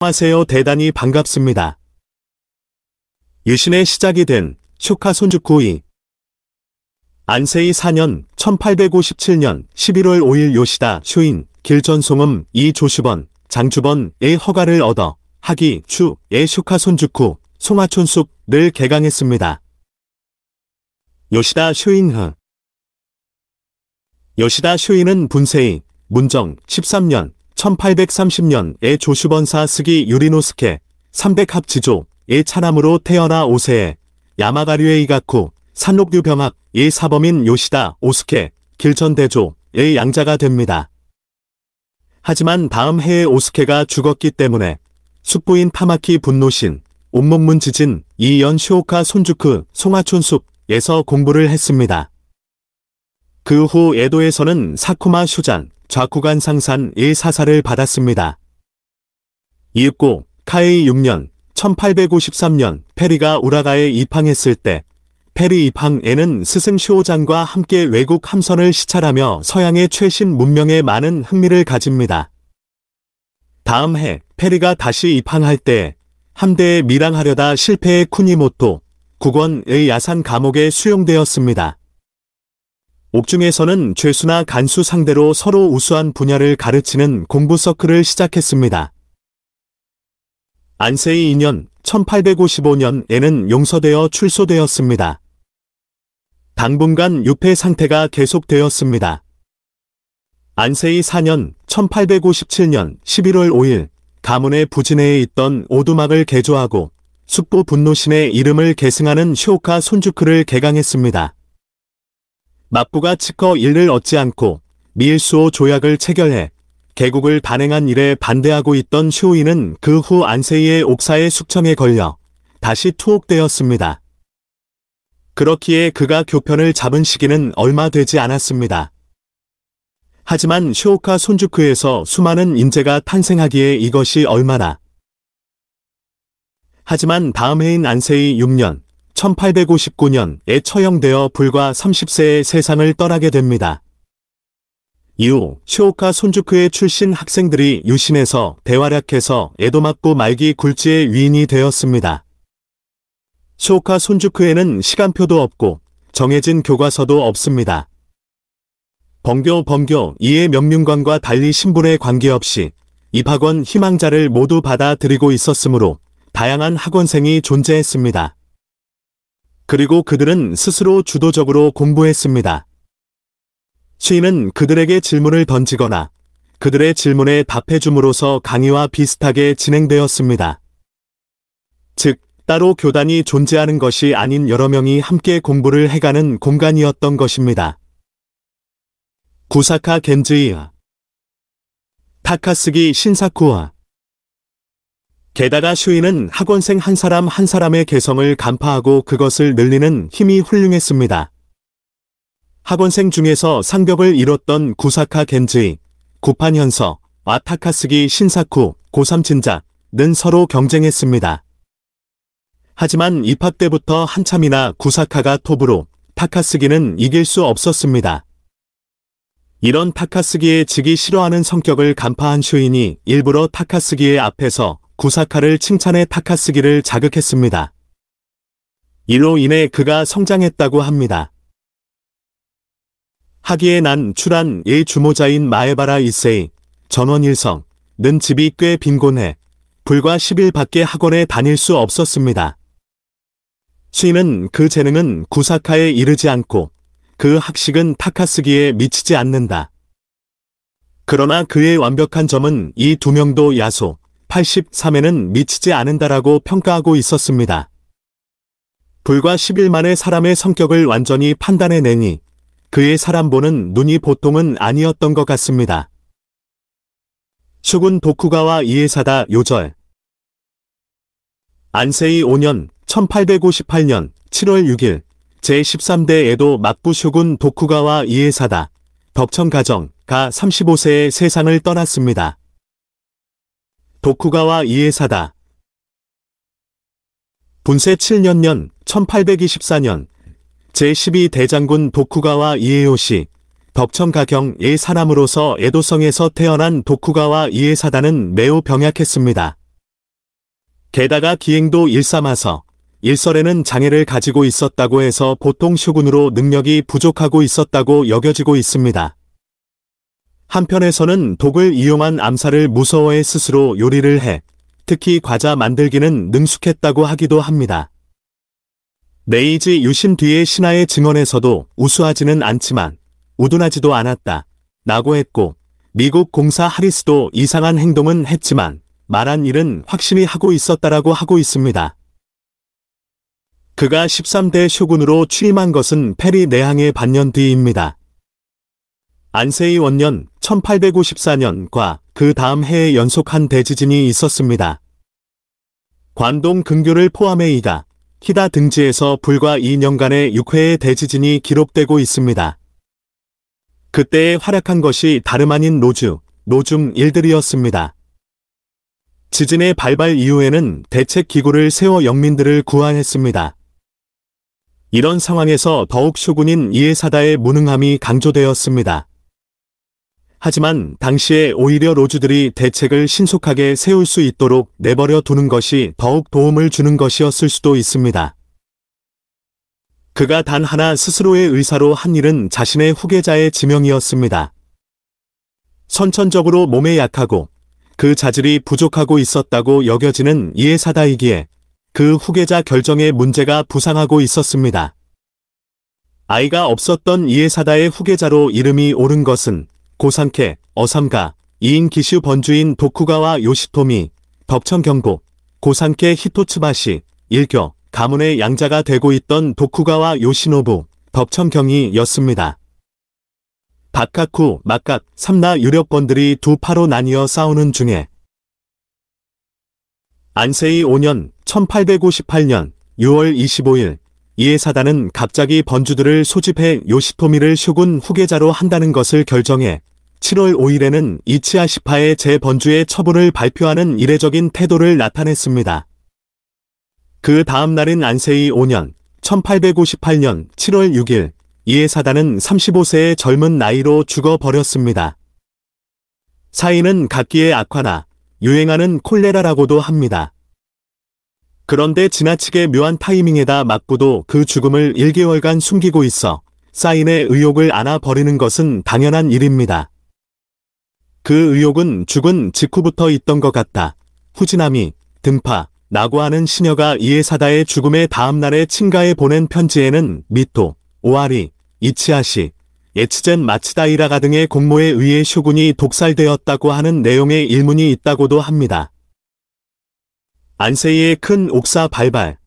안녕하세요. 대단히 반갑습니다. 유신의 시작이 된 쇼카 손주쿠이. 안세이 4년 1857년 11월 5일 요시다 쇼인 길전송음 이조슈번 장주번의 허가를 얻어 하기 추의 쇼카 손주쿠 송하촌숲을 개강했습니다. 요시다 쇼인흐. 요시다 쇼인은 분세이 문정 13년 1830년에 조슈번사 스기 유리노스케 300합지조의 차남으로 태어나 5세에 야마가류의 이가쿠 산록류 병학의 사범인 요시다 오스케 길전대조의 양자가 됩니다. 하지만 다음 해에 오스케가 죽었기 때문에 숙부인 타마키 분노신 온몸문 지진 이연 쇼오카 손주쿠 송하촌숲에서 공부를 했습니다. 그 후 에도에서는 사쿠마 쇼잔 좌쿠간 상산의 사사를 받았습니다. 이윽고 카에이 6년 1853년 페리가 우라가에 입항했을 때 페리 입항에는 스승 쇼오장과 함께 외국 함선을 시찰하며 서양의 최신 문명에 많은 흥미를 가집니다. 다음 해 페리가 다시 입항할 때 함대에 밀항하려다 실패해 쿠니모토 국원의 야산 감옥에 수용되었습니다. 옥중에서는 죄수나 간수 상대로 서로 우수한 분야를 가르치는 공부 서클을 시작했습니다. 안세이 2년 1855년에는 용서되어 출소되었습니다. 당분간 유폐 상태가 계속되었습니다. 안세이 4년 1857년 11월 5일 가문의 부진해에 있던 오두막을 개조하고 숙부 분노신의 이름을 계승하는 쇼오카 손주쿠를 개강했습니다. 막부가 치커 일을 얻지 않고 미일수호 조약을 체결해 개국을 단행한 일에 반대하고 있던 쇼이는 그 후 안세이의 옥사의 숙청에 걸려 다시 투옥되었습니다. 그렇기에 그가 교편을 잡은 시기는 얼마 되지 않았습니다. 하지만 쇼오카 손주쿠에서 수많은 인재가 탄생하기에 이것이 얼마나. 하지만 다음 해인 안세이 6년 1859년에 처형되어 불과 30세에 세상을 떠나게 됩니다. 이후 쇼오카 손주쿠의 출신 학생들이 유신에서 대활약해서 에도막부 말기 굴지의 위인이 되었습니다. 쇼오카 손주쿠에는 시간표도 없고 정해진 교과서도 없습니다. 범교 이의 명륜관과 달리 신분에 관계없이 입학원 희망자를 모두 받아들이고 있었으므로 다양한 학원생이 존재했습니다. 그리고 그들은 스스로 주도적으로 공부했습니다. 시인은 그들에게 질문을 던지거나 그들의 질문에 답해줌으로써 강의와 비슷하게 진행되었습니다. 즉, 따로 교단이 존재하는 것이 아닌 여러 명이 함께 공부를 해가는 공간이었던 것입니다. 구사카 겐즈이와 타카스기 신사쿠와 게다가 쇼이는 학원생 한 사람 한 사람의 개성을 간파하고 그것을 늘리는 힘이 훌륭했습니다. 학원생 중에서 상벽을 이뤘던 구사카 겐즈이, 구판현서와 타카스기 신사쿠, 고삼진자는 서로 경쟁했습니다. 하지만 입학 때부터 한참이나 구사카가 톱으로 타카스기는 이길 수 없었습니다. 이런 타카스기의 지기 싫어하는 성격을 간파한 쇼인이 일부러 타카스기의 앞에서 구사카를 칭찬해 타카스기를 자극했습니다. 이로 인해 그가 성장했다고 합니다. 하기에 난 출한의 주모자인 마에바라 이세이, 전원일성는 집이 꽤 빈곤해 불과 10일밖에 학원에 다닐 수 없었습니다. 시인은 그 재능은 구사카에 이르지 않고 그 학식은 타카스기에 미치지 않는다. 그러나 그의 완벽한 점은 이 두 명도 야소 83에는 미치지 않는다라고 평가하고 있었습니다. 불과 10일 만에 사람의 성격을 완전히 판단해내니 그의 사람 보는 눈이 보통은 아니었던 것 같습니다. 쇼군 도쿠가와 이에사다 요절. 안세이 5년 1858년 7월 6일 제13대 에도 막부 쇼군 도쿠가와 이에사다 덕천가정가 35세에 세상을 떠났습니다. 도쿠가와 이에사다 분세 7년년 1824년 제12대장군 도쿠가와 이에요시 덕천가경의 사람으로서 에도성에서 태어난 도쿠가와 이에사다는 매우 병약했습니다. 게다가 기행도 일삼아서 일설에는 장애를 가지고 있었다고 해서 보통 쇼군으로 능력이 부족하고 있었다고 여겨지고 있습니다. 한편에서는 독을 이용한 암살을 무서워해 스스로 요리를 해 특히 과자 만들기는 능숙했다고 하기도 합니다. 메이지 유신 뒤의 신하의 증언에서도 우수하지는 않지만 우둔하지도 않았다 라고 했고 미국 공사 하리스도 이상한 행동은 했지만 말한 일은 확실히 하고 있었다라고 하고 있습니다. 그가 13대 쇼군으로 취임한 것은 페리 내항의 반년 뒤입니다. 안세이 원년 1854년과 그 다음 해에 연속한 대지진이 있었습니다. 관동 근교를 포함해 이가, 히다 등지에서 불과 2년간의 6회의 대지진이 기록되고 있습니다. 그때에 활약한 것이 다름 아닌 노중 일들이었습니다. 지진의 발발 이후에는 대책기구를 세워 영민들을 구하했습니다. 이런 상황에서 더욱 쇼군인 이에사다의 무능함이 강조되었습니다. 하지만 당시에 오히려 로주들이 대책을 신속하게 세울 수 있도록 내버려 두는 것이 더욱 도움을 주는 것이었을 수도 있습니다. 그가 단 하나 스스로의 의사로 한 일은 자신의 후계자의 지명이었습니다. 선천적으로 몸에 약하고 그 자질이 부족하고 있었다고 여겨지는 이에사다이기에 그 후계자 결정에 문제가 부상하고 있었습니다. 아이가 없었던 이에사다의 후계자로 이름이 오른 것은 고상케, 어삼가, 이인 기슈 번주인 도쿠가와 요시토미, 덕천경복, 고상케 히토츠바시, 일교, 가문의 양자가 되고 있던 도쿠가와 요시노부, 덕천경이였습니다. 박카쿠, 막각, 삼나 유력권들이 두 파로 나뉘어 싸우는 중에 안세이 5년 1858년 6월 25일 이에사다는 갑자기 번주들을 소집해 요시토미를 쇼군 후계자로 한다는 것을 결정해 7월 5일에는 이치아시파의 재번주의 처분을 발표하는 이례적인 태도를 나타냈습니다. 그 다음 날인 안세이 5년 1858년 7월 6일 이에사다는 35세의 젊은 나이로 죽어버렸습니다. 사인은 각기의 악화나 유행하는 콜레라라고도 합니다. 그런데 지나치게 묘한 타이밍에다 맞고도 그 죽음을 1개월간 숨기고 있어 사인의 의혹을 안아버리는 것은 당연한 일입니다. 그 의혹은 죽은 직후부터 있던 것 같다. 후지나미, 등파, 라고 하는 시녀가 이에사다의 죽음의 다음날에 친가에 보낸 편지에는 미토, 오아리, 이치아시, 에츠젠 마츠다이라가 등의 공모에 의해 쇼군이 독살되었다고 하는 내용의 일문이 있다고도 합니다. 안세이의 큰 옥사 발발.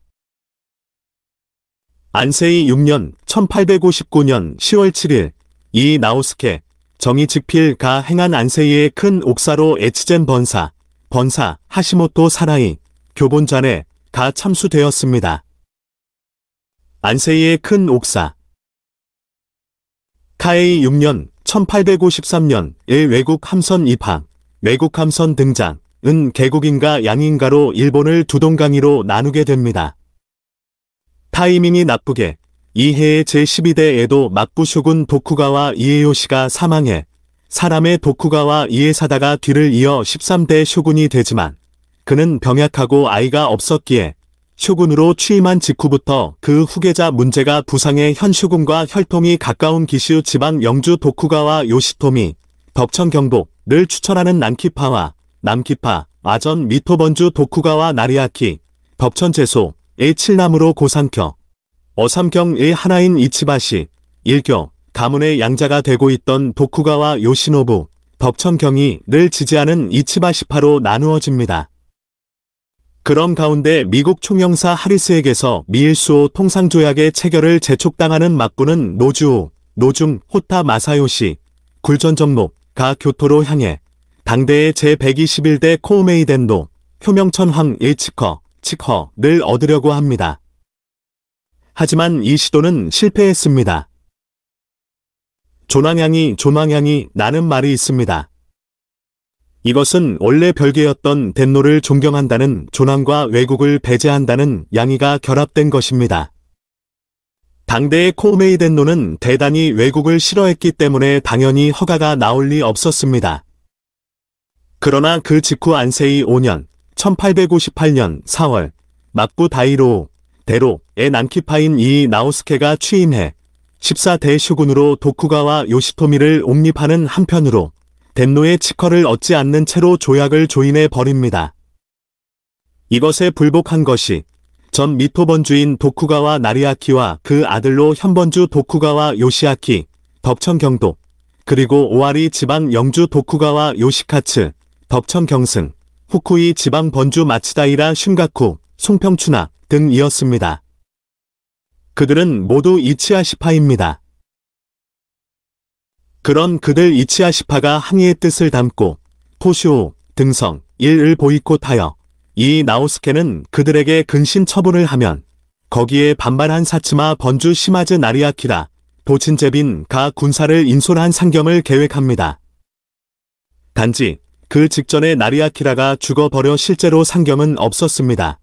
안세이 6년 1859년 10월 7일 이 나오스케 정이직필가 행한 안세이의 큰 옥사로 에츠젠 번사 하시모토 사라이 교본전에 가 참수되었습니다. 안세이의 큰 옥사. 카에이 6년 1853년 외국 함선 입항, 외국 함선 등장, 은 개국인가 양인가로 일본을 두 동강이로 나누게 됩니다. 타이밍이 나쁘게 이 해의 제12대 에도 막부 쇼군 도쿠가와 이에요시가 사망해 사람의 도쿠가와 이에사다가 뒤를 이어 13대 쇼군이 되지만 그는 병약하고 아이가 없었기에 쇼군으로 취임한 직후부터 그 후계자 문제가 부상해 현 쇼군과 혈통이 가까운 기슈 지방 영주 도쿠가와 요시토미, 덕천경복을 추천하는 난키파와 남키파, 아전 미토번주 도쿠가와 나리아키, 덕천제소의 칠남으로 고상켜, 어삼경의 하나인 이치바시, 일교, 가문의 양자가 되고 있던 도쿠가와 요시노부, 덕천경이를 지지하는 이치바시파로 나누어집니다. 그런 가운데 미국 총영사 하리스에게서 미일수호 통상조약의 체결을 재촉당하는 막부는 노중, 호타 마사요시, 굴전정목가 교토로 향해 당대의 제121대 코우메이덴도 효명천 황의 칙허를 얻으려고 합니다. 하지만 이 시도는 실패했습니다. 존왕향이 나는 말이 있습니다. 이것은 원래 별개였던 덴노를 존경한다는 존왕과 외국을 배제한다는 양의가 결합된 것입니다. 당대의 코우메이덴노는 대단히 외국을 싫어했기 때문에 당연히 허가가 나올 리 없었습니다. 그러나 그 직후 안세이 5년 1858년 4월 막부 다이로 대로의 난키파인 이 나오스케가 취임해 14대 쇼군으로 도쿠가와 요시토미를 옹립하는 한편으로 덴노의 치커를 얻지 않는 채로 조약을 조인해 버립니다. 이것에 불복한 것이 전 미토번주인 도쿠가와 나리아키와 그 아들로 현번주 도쿠가와 요시아키, 덕천경도, 그리고 오와리 지방 영주 도쿠가와 요시카츠, 덕천경승, 후쿠이 지방 번주 마츠다이라 슌가쿠, 송평춘나 등이었습니다. 그들은 모두 이치아시파입니다. 그런 그들 이치아시파가 항의의 뜻을 담고 토시오, 등성, 일을 보이콧하여 이 나오스케는 그들에게 근신 처분을 하면 거기에 반발한 사츠마 번주 시마즈 나리아키라 도친제빈 가 군사를 인솔한 상경을 계획합니다. 단지 그 직전에 나리아키라가 죽어버려 실제로 상경은 없었습니다.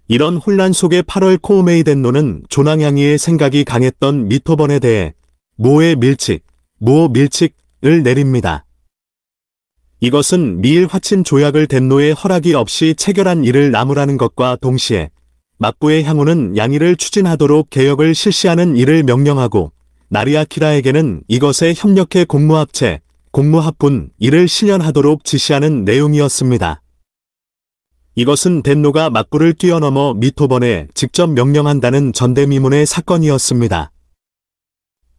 이런 혼란 속에 8월 코우메이 덴노는 조낭양이의 생각이 강했던 미토번에 대해 무호 밀칙을 내립니다. 이것은 미일 화친 조약을 덴노의 허락이 없이 체결한 일을 나무라는 것과 동시에 막부의 향후는 양의를 추진하도록 개혁을 실시하는 일을 명령하고 나리아키라에게는 이것에 협력해 공무합분 일을 실현하도록 지시하는 내용이었습니다. 이것은 덴노가 막부를 뛰어넘어 미토번에 직접 명령한다는 전대미문의 사건이었습니다.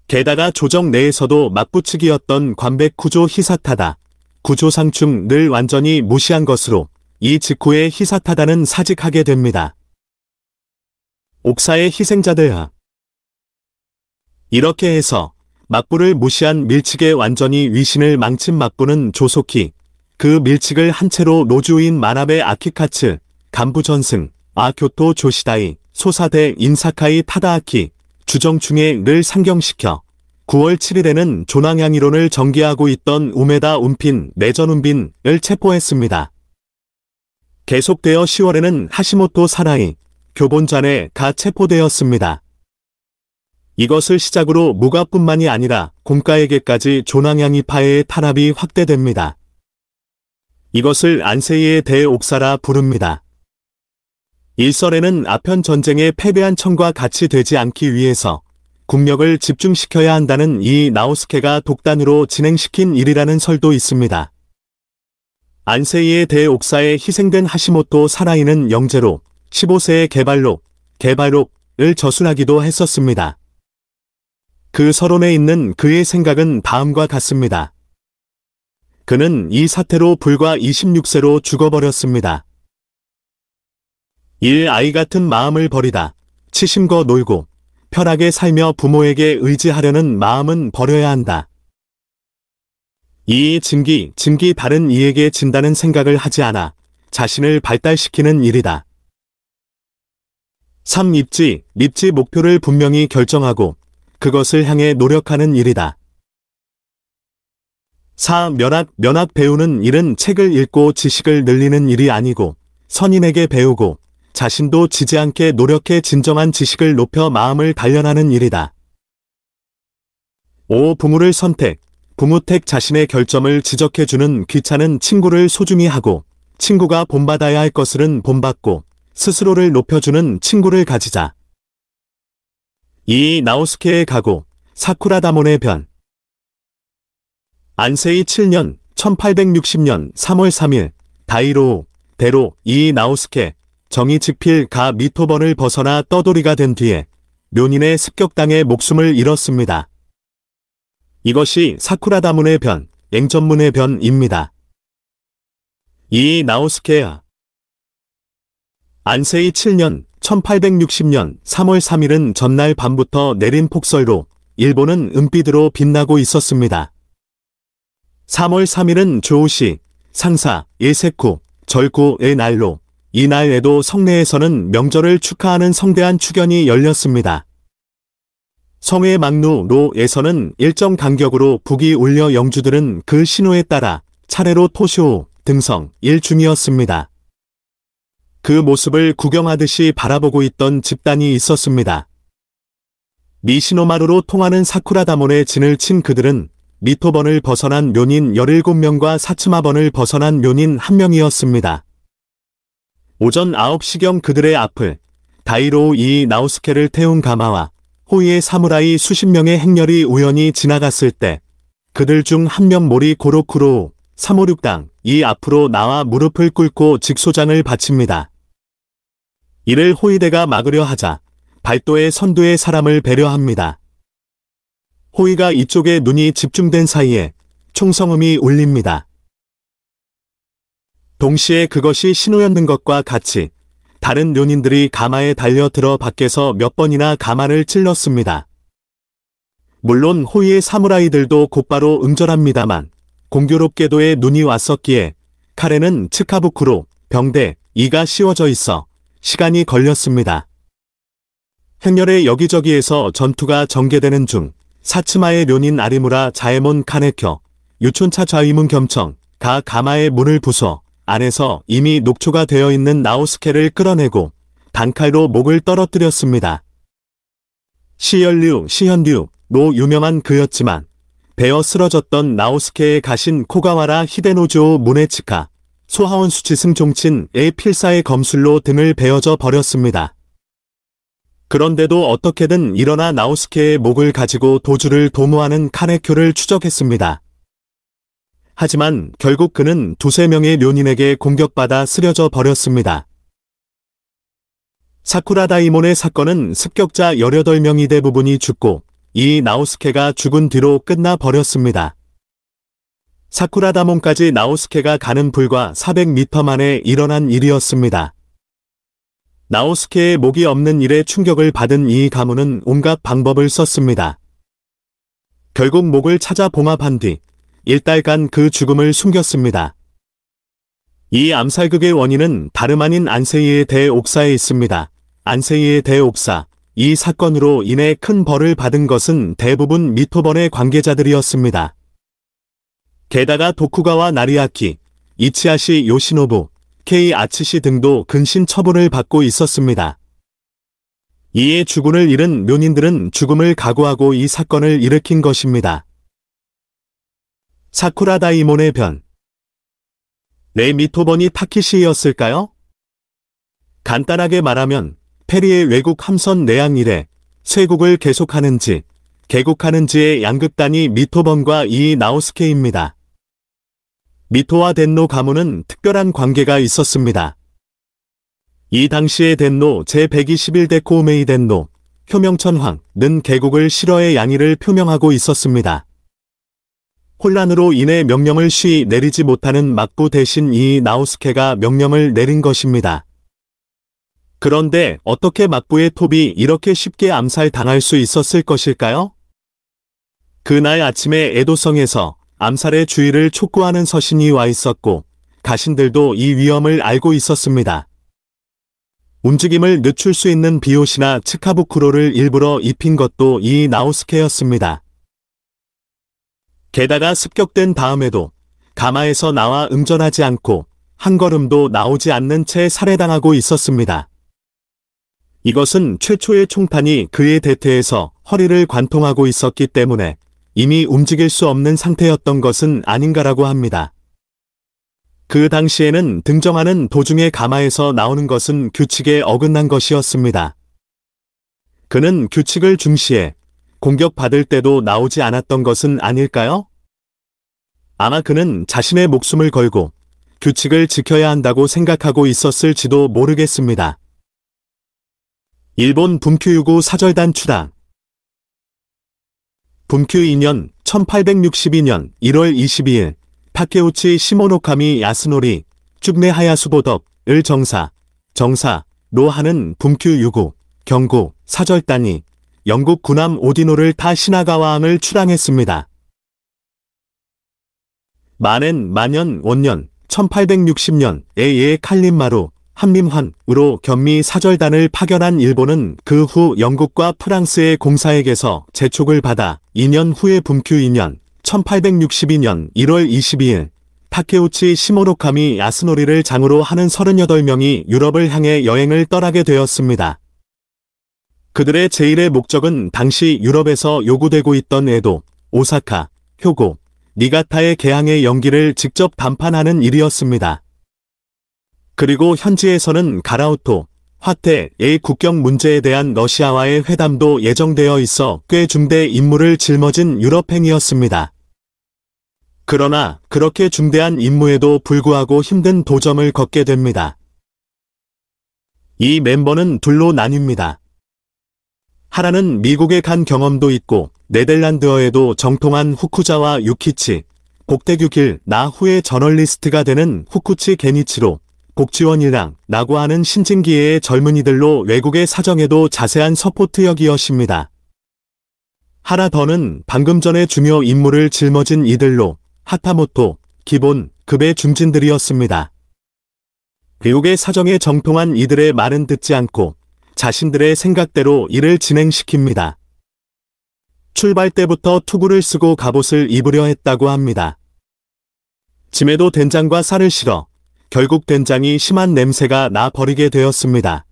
게다가 조정 내에서도 막부 측이었던 관백 구조 히사타다, 구조상충을 완전히 무시한 것으로 이 직후에 히사타다는 사직하게 됩니다. 옥사의 희생자들. 이렇게 해서 막부를 무시한 밀칙에 완전히 위신을 망친 막부는 조속히 그 밀칙을 한 채로 노주인 마나베 아키카츠, 간부전승, 아교토 조시다이, 소사대 인사카이 타다아키, 주정충해를 상경시켜 9월 7일에는 조낭양이론을 전개하고 있던 우메다 운핀, 내전운빈을 체포했습니다. 계속되어 10월에는 하시모토 사나이, 교본잔에가 체포되었습니다. 이것을 시작으로 무가뿐만이 아니라 곰가에게까지 조낭양이파의 탄압이 확대됩니다. 이것을 안세이의 대옥사라 부릅니다. 일설에는 아편 전쟁에 패배한 청과 같이 되지 않기 위해서 국력을 집중시켜야 한다는 이 나오스케가 독단으로 진행시킨 일이라는 설도 있습니다. 안세이의 대옥사에 희생된 하시모토 사나이는 영재로 15세의 개발록을 저술하기도 했었습니다. 그 서론에 있는 그의 생각은 다음과 같습니다. 그는 이 사태로 불과 26세로 죽어버렸습니다. 아이 같은 마음을 버리다 치심거 놀고 편하게 살며 부모에게 의지하려는 마음은 버려야 한다. 이 증기 다른 이에게 진다는 생각을 하지 않아 자신을 발달시키는 일이다. 3. 입지 목표를 분명히 결정하고 그것을 향해 노력하는 일이다. 4. 면학 배우는 일은 책을 읽고 지식을 늘리는 일이 아니고 선인에게 배우고 자신도 지지 않게 노력해 진정한 지식을 높여 마음을 단련하는 일이다. 5. 부모를 부무택 자신의 결점을 지적해주는 귀찮은 친구를 소중히 하고 친구가 본받아야 할 것을은 본받고 스스로를 높여주는 친구를 가지자. 2. 나오스케의 각오, 사쿠라다몬의 변. 안세이 7년 1860년 3월 3일 다이로 대로 이 나오스케 정의 직필 가 미토번을 벗어나 떠돌이가 된 뒤에 묘닌의 습격당해 목숨을 잃었습니다. 이것이 사쿠라다문의 변, 앵전문의 변입니다. 이 나오스케야. 안세이 7년 1860년 3월 3일은 전날 밤부터 내린 폭설로 일본은 은빛으로 빛나고 있었습니다. 3월 3일은 조오시, 상사, 일세쿠, 절구의 날로 이 날에도 성내에서는 명절을 축하하는 성대한 축연이 열렸습니다. 성의 막루로에서는 일정 간격으로 북이 울려 영주들은 그 신호에 따라 차례로 토쇼, 등성, 일중이었습니다. 그 모습을 구경하듯이 바라보고 있던 집단이 있었습니다. 미시노마루로 통하는 사쿠라다몬에 진을 친 그들은 미토번을 벗어난 묘닌 17명과 사츠마번을 벗어난 묘닌 1명이었습니다. 오전 9시경 그들의 앞을 다이로 이 나우스케를 태운 가마와 호위의 사무라이 수십 명의 행렬이 우연히 지나갔을 때 그들 중 한 명 모리 고로쿠로 356당 이 앞으로 나와 무릎을 꿇고 직소장을 바칩니다. 이를 호위대가 막으려 하자 발도의 선두의 사람을 배려합니다. 호위가 이쪽에 눈이 집중된 사이에 총성음이 울립니다. 동시에 그것이 신호였는 것과 같이 다른 료닌들이 가마에 달려들어 밖에서 몇 번이나 가마를 찔렀습니다. 물론 호위의 사무라이들도 곧바로 응절합니다만 공교롭게도의 눈이 왔었기에 칼에는 츠카부쿠로 병대 이가 씌워져 있어 시간이 걸렸습니다. 행렬의 여기저기에서 전투가 전개되는 중 사츠마의 료닌 아리무라 자에몬 카네켜 유촌차 좌위문 겸청 가 가마의 문을 부숴 안에서 이미 녹초가 되어 있는 나우스케를 끌어내고 단칼로 목을 떨어뜨렸습니다. 시현류로 유명한 그였지만 베어 쓰러졌던 나우스케의 가신 코가와라 히데노조 무네츠카 소하원 수치승 종친의 필사의 검술로 등을 베어져 버렸습니다. 그런데도 어떻게든 일어나 나우스케의 목을 가지고 도주를 도모하는 카네쿄를 추적했습니다. 하지만 결국 그는 두세 명의 료닌에게 공격받아 쓰려져 버렸습니다. 사쿠라 다이몬의 사건은 습격자 18명이 대부분이 죽고 이 나우스케가 죽은 뒤로 끝나 버렸습니다. 사쿠라 다몬까지 나우스케가 가는 불과 400m 만에 일어난 일이었습니다. 나우스케의 목이 없는 일에 충격을 받은 이 가문은 온갖 방법을 썼습니다. 결국 목을 찾아 봉합한 뒤 1달간 그 죽음을 숨겼습니다. 이 암살극의 원인은 다름 아닌 안세이의 대옥사에 있습니다. 안세이의 대옥사, 이 사건으로 인해 큰 벌을 받은 것은 대부분 미토번의 관계자들이었습니다. 게다가 도쿠가와 나리아키, 이치하시 요시노부, 케이 아츠시 등도 근신 처분을 받고 있었습니다. 이에 주군을 잃은 료닌들은 죽음을 각오하고 이 사건을 일으킨 것입니다. 사쿠라 다이몬의 변. 내 미토번이 타키시였을까요? 간단하게 말하면 페리의 외국 함선 내양 이래 쇄국을 계속하는지 개국하는지의 양극단이 미토번과 이 나우스케입니다. 미토와 덴노 가문은 특별한 관계가 있었습니다. 이 당시의 덴노 제121대 코우메이 덴노 효명천황는 개국을 실어의 양의를 표명하고 있었습니다. 혼란으로 인해 명령을 쉬이 내리지 못하는 막부 대신 이 나우스케가 명령을 내린 것입니다. 그런데 어떻게 막부의 톱이 이렇게 쉽게 암살당할 수 있었을 것일까요? 그날 아침에 에도성에서 암살의 주의를 촉구하는 서신이 와 있었고 가신들도 이 위험을 알고 있었습니다. 움직임을 늦출 수 있는 비옷이나 츠카부쿠로를 일부러 입힌 것도 이 나우스케였습니다. 게다가 습격된 다음에도 가마에서 나와 응전하지 않고 한 걸음도 나오지 않는 채 살해당하고 있었습니다. 이것은 최초의 총탄이 그의 대퇴에서 허리를 관통하고 있었기 때문에 이미 움직일 수 없는 상태였던 것은 아닌가라고 합니다. 그 당시에는 등정하는 도중에 가마에서 나오는 것은 규칙에 어긋난 것이었습니다. 그는 규칙을 중시해 공격받을 때도 나오지 않았던 것은 아닐까요? 아마 그는 자신의 목숨을 걸고 규칙을 지켜야 한다고 생각하고 있었을지도 모르겠습니다. 일본 분큐유구 사절단 추당. 분큐 2년 1862년 1월 22일 타케우치 시모노카미 야스노리 쭉네 하야수보덕을 정사로 하는 분큐 유구 경구 사절단이 영국 군함 오디노를 타 시나가와항을 출항했습니다. 만엔 만년 원년 1860년에 예 칼림마루 한림환으로 견미 사절단을 파견한 일본은 그 후 영국과 프랑스의 공사에게서 재촉을 받아 2년 후에 분큐 2년 1862년 1월 22일 타케우치 시모노카미 야스노리를 장으로 하는 38명이 유럽을 향해 여행을 떠나게 되었습니다. 그들의 제1의 목적은 당시 유럽에서 요구되고 있던 에도, 오사카, 효고, 니가타의 개항의 연기를 직접 담판하는 일이었습니다. 그리고 현지에서는 가라우토, 화태의 국경 문제에 대한 러시아와의 회담도 예정되어 있어 꽤 중대 임무를 짊어진 유럽 행이었습니다. 그러나 그렇게 중대한 임무에도 불구하고 힘든 도점을 걷게 됩니다. 이 멤버는 둘로 나뉩니다. 하나는 미국에 간 경험도 있고 네덜란드어에도 정통한 후쿠자와 유키치, 복대규길 나 후에 저널리스트가 되는 후쿠치 게니치로, 복지원이랑 라고 하는 신진기회의 젊은이들로 외국의 사정에도 자세한 서포트 역이엇입니다. 하나 더는 방금 전에 중요 임무를 짊어진 이들로 하타모토, 기본, 급의 중진들이었습니다. 외국의 사정에 정통한 이들의 말은 듣지 않고 자신들의 생각대로 일을 진행시킵니다. 출발 때부터 투구를 쓰고 갑옷을 입으려 했다고 합니다. 짐에도 된장과 쌀을 실어 결국 된장이 심한 냄새가 나 버리게 되었습니다.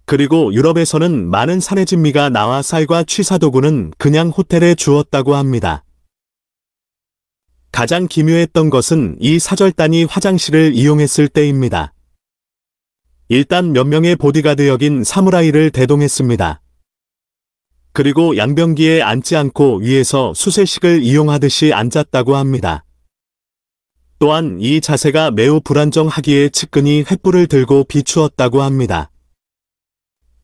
그리고 유럽에서는 많은 사내진미가 나와 쌀과 취사도구는 그냥 호텔에 주었다고 합니다. 가장 기묘했던 것은 이 사절단이 화장실을 이용했을 때입니다. 일단 몇 명의 보디가드 역인 사무라이를 대동했습니다. 그리고 양변기에 앉지 않고 위에서 수세식을 이용하듯이 앉았다고 합니다. 또한 이 자세가 매우 불안정하기에 측근이 횃불을 들고 비추었다고 합니다.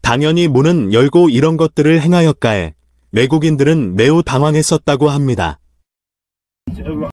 당연히 문은 열고 이런 것들을 행하였가에 외국인들은 매우 당황했었다고 합니다.